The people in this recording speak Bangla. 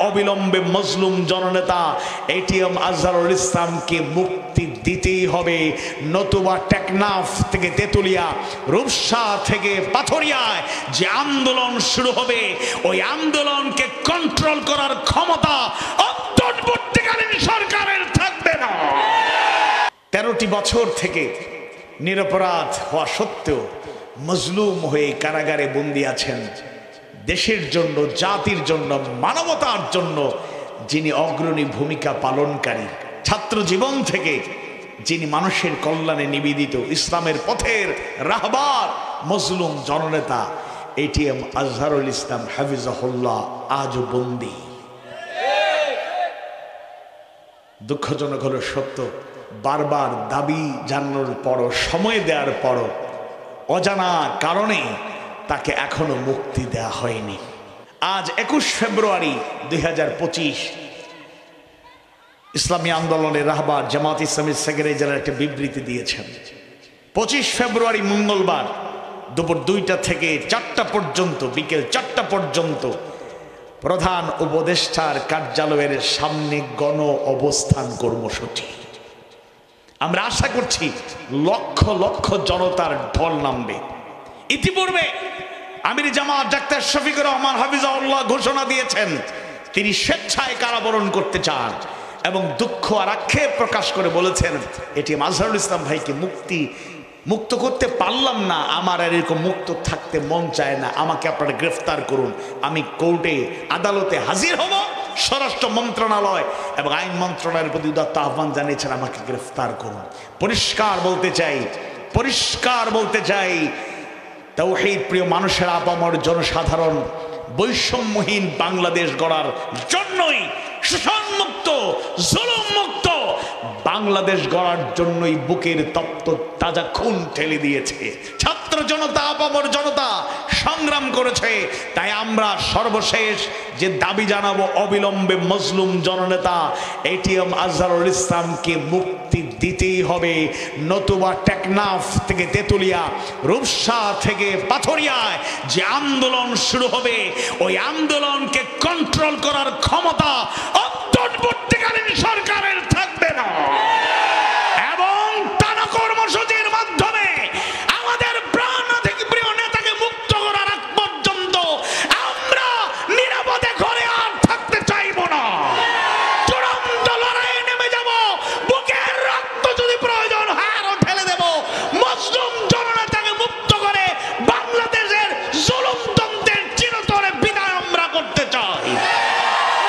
অবিলম্বে মজলুম জননেতা এটিএম আজহারুল ইসলামকে মুক্তি দিতেই হবে, নতুবা টেকনাফ থেকে তেতুলিয়া, রূপসা থেকে পাথরিয়ায় যে আন্দোলন শুরু হবে ওই আন্দোলনকে কন্ট্রোল করার ক্ষমতা অন্তর্বর্তীকালীন সরকারের থাকবে না। 13টি বছর থেকে নিরপরাধ হওয়া সত্ত্বেও মজলুম হয়ে কারাগারে বন্দী আছেন দেশের জন্য, জাতির জন্য, মানবতার জন্য যিনি অগ্রণী ভূমিকা পালনকারী, ছাত্র জীবন থেকে যিনি মানুষের কল্যাণে নিবেদিত, ইসলামের পথের রাহবার, মজলুম জননেতা এটিএম আজহারুল ইসলাম হাফিজাহুল্লাহ আজও বন্দী। দুঃখজনক হলো সত্য, বারবার দাবি জানানোর পরও, সময় দেওয়ার পরও অজানা কারণে তাকে এখনো মুক্তি দেয়া হয়নি। আজ 21 ফেব্রুয়ারি 2025 ইসলামী আন্দোলনের রাহবার জামাত ইসলামীর সেক্রেটারি জেনারেল একটা বিবৃতি দিয়েছেন। 25 ফেব্রুয়ারি মঙ্গলবার দুপুর 2টা থেকে 4টা পর্যন্ত, বিকেল 4টা পর্যন্ত প্রধান উপদেষ্টার কার্যালয়ের সামনে গণ অবস্থান কর্মসূচি। আমরা আশা করছি লক্ষ লক্ষ জনতার ঢল নামবে। ইতিপূর্বে আমির জামাত ডাক্তার শফিকুর রহমান হাফিজাহুল্লাহ ঘোষণা দিয়েছেন তিনি স্বেচ্ছায় কারাবরণ করতে চান এবং দুঃখ আর আক্ষেপ প্রকাশ করে বলেছেন এটিএম আজহারুল ইসলাম ভাইকে মুক্ত করতে পারলাম না, আমার আর এরকম মুক্ত থাকতে মন চায় না, আমাকে আপনারা গ্রেফতার করুন, আমি কোর্টে আদালতে হাজির হব। স্বরাষ্ট্র মন্ত্রণালয় এবং আইন মন্ত্রণালয়ের প্রতি উদাত্ত আহ্বান জানিয়েছেন আমাকে গ্রেফতার করুন। পরিষ্কার বলতে চাই তাওহীদ প্রিয় মানুষের, আপামর জনসাধারণ বৈষম্যহীন বাংলাদেশ গড়ার জন্যই, শোষণমুক্ত জুলুমমুক্ত বাংলাদেশ গড়ার জন্যই বুকের তপ্ত তাজা খুন ঠেলে দিয়েছে ছাত্র জনতা, আপামর জনতা সংগ্রাম করেছে। তাই আমরা সর্বশেষ যে দাবি জানাবো, অবিলম্বে মজলুম জননেতা এটিএম আজহারুল ইসলামকে মুক্তি দিতেই হবে, নতুবা টেকনাফ থেকে তেতুলিয়া, রূপসা থেকে পাথরিয়ায় যে আন্দোলন শুরু হবে ওই আন্দোলনকে কন্ট্রোল করার ক্ষমতা অন্তর্বর্তীকালীন সরকারের